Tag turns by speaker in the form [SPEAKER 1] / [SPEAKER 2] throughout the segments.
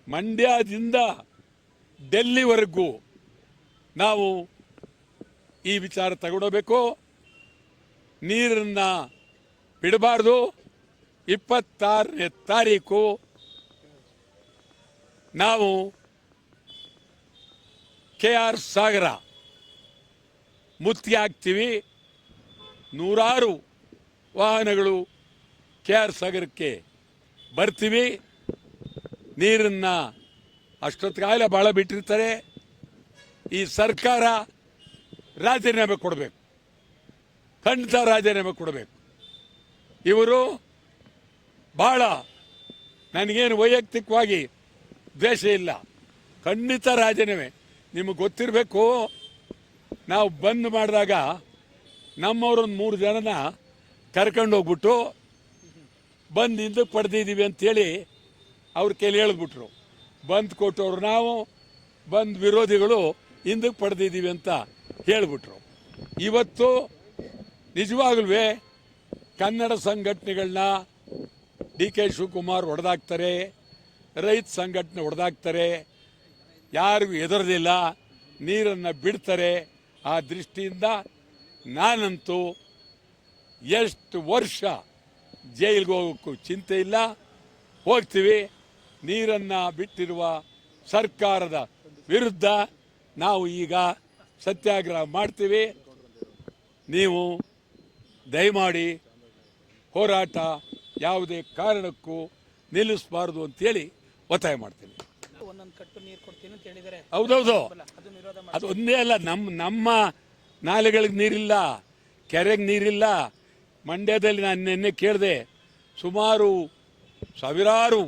[SPEAKER 1] ಮಂಡ್ಯದಿಂದ ಡೆಲ್ಲಿವರೆಗೂ ನಾವು ಈ ವಿಚಾರ ತಗೊಂಡೋಗ್ಬೇಕು. ನೀರನ್ನು ಬಿಡಬಾರ್ದು. 26ನೇ ತಾರೀಕು ನಾವು KR ಸಾಗರ ಮುತ್ತಿಗೆ ಹಾಕ್ತೀವಿ. ನೂರಾರು ವಾಹನಗಳು KR ಸಾಗರಕ್ಕೆ ಬರ್ತೀವಿ. ನೀರನ್ನು ಅಷ್ಟೊತ್ತಿಗಾಗಲೇ ಭಾಳ ಬಿಟ್ಟಿರ್ತಾರೆ. ಈ ಸರ್ಕಾರ ರಾಜೀನಾಮೆ ಕೊಡಬೇಕು, ಖಂಡಿತ ರಾಜೀನಾಮೆ ಕೊಡಬೇಕು. ಇವರು ಭಾಳ, ನನಗೇನು ವೈಯಕ್ತಿಕವಾಗಿ ದ್ವೇಷ ಇಲ್ಲ, ಖಂಡಿತ ರಾಜೀನಾಮೆ. ನಿಮಗೆ ಗೊತ್ತಿರಬೇಕು, ನಾವು ಬಂದ್ ಮಾಡಿದಾಗ ನಮ್ಮವ್ರೊಂದು 3 ಜನನ ಕರ್ಕೊಂಡು ಹೋಗ್ಬಿಟ್ಟು ಬಂದು ಹಿಂದಕ್ಕೆ ಪಡೆದಿದ್ದೀವಿ ಅಂತೇಳಿ ಅವ್ರ ಕೈಲಿ ಹೇಳಿದ್ಬಿಟ್ರು. ಬಂದ್ ಕೊಟ್ಟವ್ರು ನಾವು, ಬಂದ್ ವಿರೋಧಿಗಳು ಹಿಂದಕ್ಕೆ ಪಡೆದಿದ್ದೀವಿ ಅಂತ ಹೇಳಿಬಿಟ್ರು. ಇವತ್ತು ನಿಜವಾಗ್ಲೂ ಕನ್ನಡ ಸಂಘಟನೆಗಳನ್ನ DK ಶಿವಕುಮಾರ್ ಹೊಡೆದಾಕ್ತಾರೆ, ರೈತ ಸಂಘಟನೆ ಹೊಡೆದಾಕ್ತಾರೆ, ಯಾರಿಗೂ ಹೆದರದಿಲ್ಲ, ನೀರನ್ನು ಬಿಡ್ತಾರೆ. ಆ ದೃಷ್ಟಿಯಿಂದ ನಾನಂತೂ ಎಷ್ಟು ವರ್ಷ ಜೈಲಿಗೆ ಹೋಗೋಕ್ಕೂ ಚಿಂತೆ ಇಲ್ಲ, ಹೋಗ್ತೀವಿ. ನೀರನ್ನು ಬಿಟ್ಟಿರುವ ಸರ್ಕಾರದ ವಿರುದ್ಧ ನಾವು ಈಗ ಸತ್ಯಾಗ್ರಹ ಮಾಡ್ತೀವಿ. ನೀವು ದಯಮಾಡಿ ಹೋರಾಟ ಯಾವುದೇ ಕಾರಣಕ್ಕೂ ನಿಲ್ಲಿಸಬಾರ್ದು ಅಂತೇಳಿ ಒತ್ತಾಯ ಮಾಡ್ತೀನಿ. ಹೌದೌದು, ಅದು ಒಂದೇ ಅಲ್ಲ, ನಮ್ಮ ನಾಲೆಗಳಿಗೆ ನೀರಿಲ್ಲ, ಕೆರೆಗೆ ನೀರಿಲ್ಲ. ಮಂಡ್ಯದಲ್ಲಿ ನಾನು ನಿನ್ನೆ ಕೇಳಿದೆ, ಸುಮಾರು ಸಾವಿರಾರು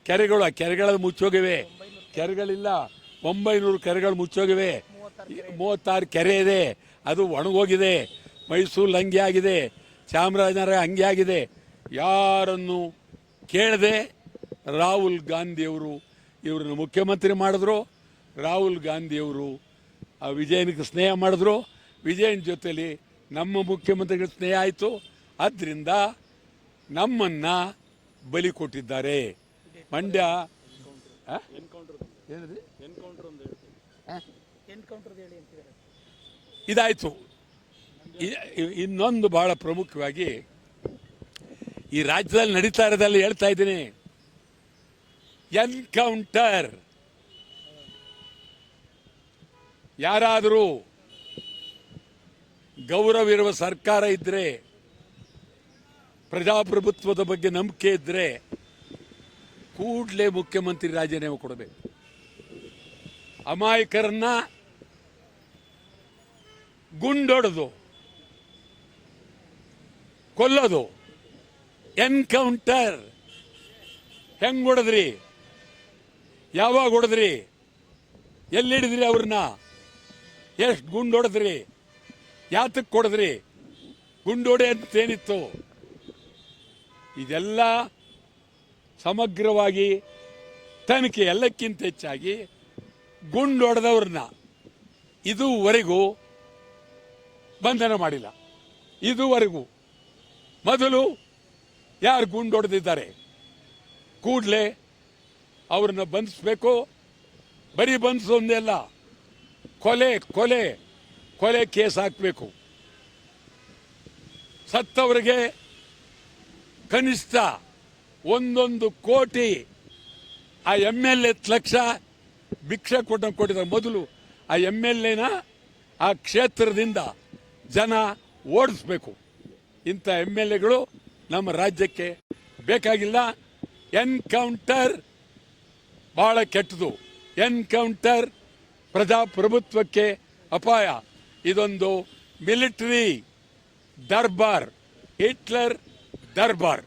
[SPEAKER 1] ಕೆರೆಗಳು, ಆ ಕೆರೆಗಳಲ್ಲಿ ಮುಚ್ಚೋಗಿವೆ. ಕೆರೆಗಳಿಲ್ಲ, 900 ಕೆರೆಗಳು ಮುಚ್ಚೋಗಿವೆ. 36 ಕೆರೆ ಇದೆ, ಅದು ಒಣಗೋಗಿದೆ. ಮೈಸೂರು ಹಂಗೆ ಆಗಿದೆ, ಚಾಮರಾಜನಗರ ಹಂಗೆ ಆಗಿದೆ. ಯಾರನ್ನು ಕೇಳದೆ ರಾಹುಲ್ ಗಾಂಧಿಯವರು ಇವ್ರನ್ನ ಮುಖ್ಯಮಂತ್ರಿ ಮಾಡಿದ್ರು. ರಾಹುಲ್ ಗಾಂಧಿಯವರು ವಿಜಯನಿಗೆ ಸ್ನೇಹ ಮಾಡಿದ್ರು. ವಿಜಯನ ಜೊತೆಲಿ ನಮ್ಮ ಮುಖ್ಯಮಂತ್ರಿಗಳ ಸ್ನೇಹ ಆಯಿತು. ಆದ್ದರಿಂದ ನಮ್ಮನ್ನು ಬಲಿ ಕೊಟ್ಟಿದ್ದಾರೆ. ಮಂಡ್ಯ ಇದಾಯಿತು. ಇನ್ನೊಂದು ಬಹಳ ಪ್ರಮುಖವಾಗಿ ಈ ರಾಜ್ಯದಲ್ಲಿ ನಡೀತಾ ಇರೋದಲ್ಲ ಹೇಳ್ತಾ ಇದ್ದೀನಿ, ಎನ್ಕೌಂಟರ್. ಯಾರಾದರೂ ಗೌರವ ಇರುವ ಸರ್ಕಾರ ಇದ್ದರೆ, ಪ್ರಜಾಪ್ರಭುತ್ವದ ಬಗ್ಗೆ ನಂಬಿಕೆ ಇದ್ದರೆ ಕೂಡಲೇ ಮುಖ್ಯಮಂತ್ರಿ ರಾಜೀನಾಮೆ ಕೊಡಬೇಕು. ಅಮಾಯಕರನ್ನ ಗುಂಡೊಡೆದು ಕೊಲ್ಲೋದು ಎನ್ಕೌಂಟರ್. ಹೆಂಗ್ ಹೊಡೆದ್ರಿ, ಯಾವಾಗ ಹೊಡೆದ್ರಿ, ಎಲ್ಲಿಡಿದ್ರಿ, ಅವ್ರನ್ನ ಎಷ್ಟು ಗುಂಡೊಡೆದ್ರಿ, ಯಾತಕ್ಕೆ ಹೊಡೆದ್ರಿ, ಗುಂಡೊಡೆ ಅಂತೇನಿತ್ತು, ಇದೆಲ್ಲ ಸಮಗ್ರವಾಗಿ ತನಿಖೆ. ಎಲ್ಲಕ್ಕಿಂತ ಹೆಚ್ಚಾಗಿ ಗುಂಡೊಡೆದವ್ರನ್ನ ಇದುವರೆಗೂ ಬಂಧನ ಮಾಡಿಲ್ಲ. ಇದುವರೆಗೂ ಮೊದಲು ಯಾರು ಗುಂಡೊಡೆದಿದ್ದಾರೆ ಕೂಡಲೇ ಅವ್ರನ್ನ ಬಂಧಿಸಬೇಕು. ಬರೀ ಬಂಧಿಸೋದೇ ಅಲ್ಲ, ಕೊಲೆ ಕೊಲೆ ಕೊಲೆ ಕೇಸ್ ಹಾಕಬೇಕು. ಸತ್ತವರಿಗೆ ಕನಿಷ್ಠ 1 ಕೋಟಿ, ಆ MLA ಲಕ್ಷ ಭಿಕ್ಷೆ ಕೊಟ್ಟಿದ್ದಾರೆ. ಮೊದಲು ಆ MLAನ ಆ ಕ್ಷೇತ್ರದಿಂದ ಜನ ಓಡಿಸ್ಬೇಕು. ಇಂಥ MLAಗಳು ನಮ್ಮ ರಾಜ್ಯಕ್ಕೆ ಬೇಕಾಗಿಲ್ಲ. ಎನ್ಕೌಂಟರ್ ಬಹಳ ಕೆಟ್ಟದು. ಎನ್ಕೌಂಟರ್ ಪ್ರಜಾಪ್ರಭುತ್ವಕ್ಕೆ ಅಪಾಯ. ಇದೊಂದು ಮಿಲಿಟರಿ ದರ್ಬಾರ್, ಹಿಟ್ಲರ್ ದರ್ಬಾರ್.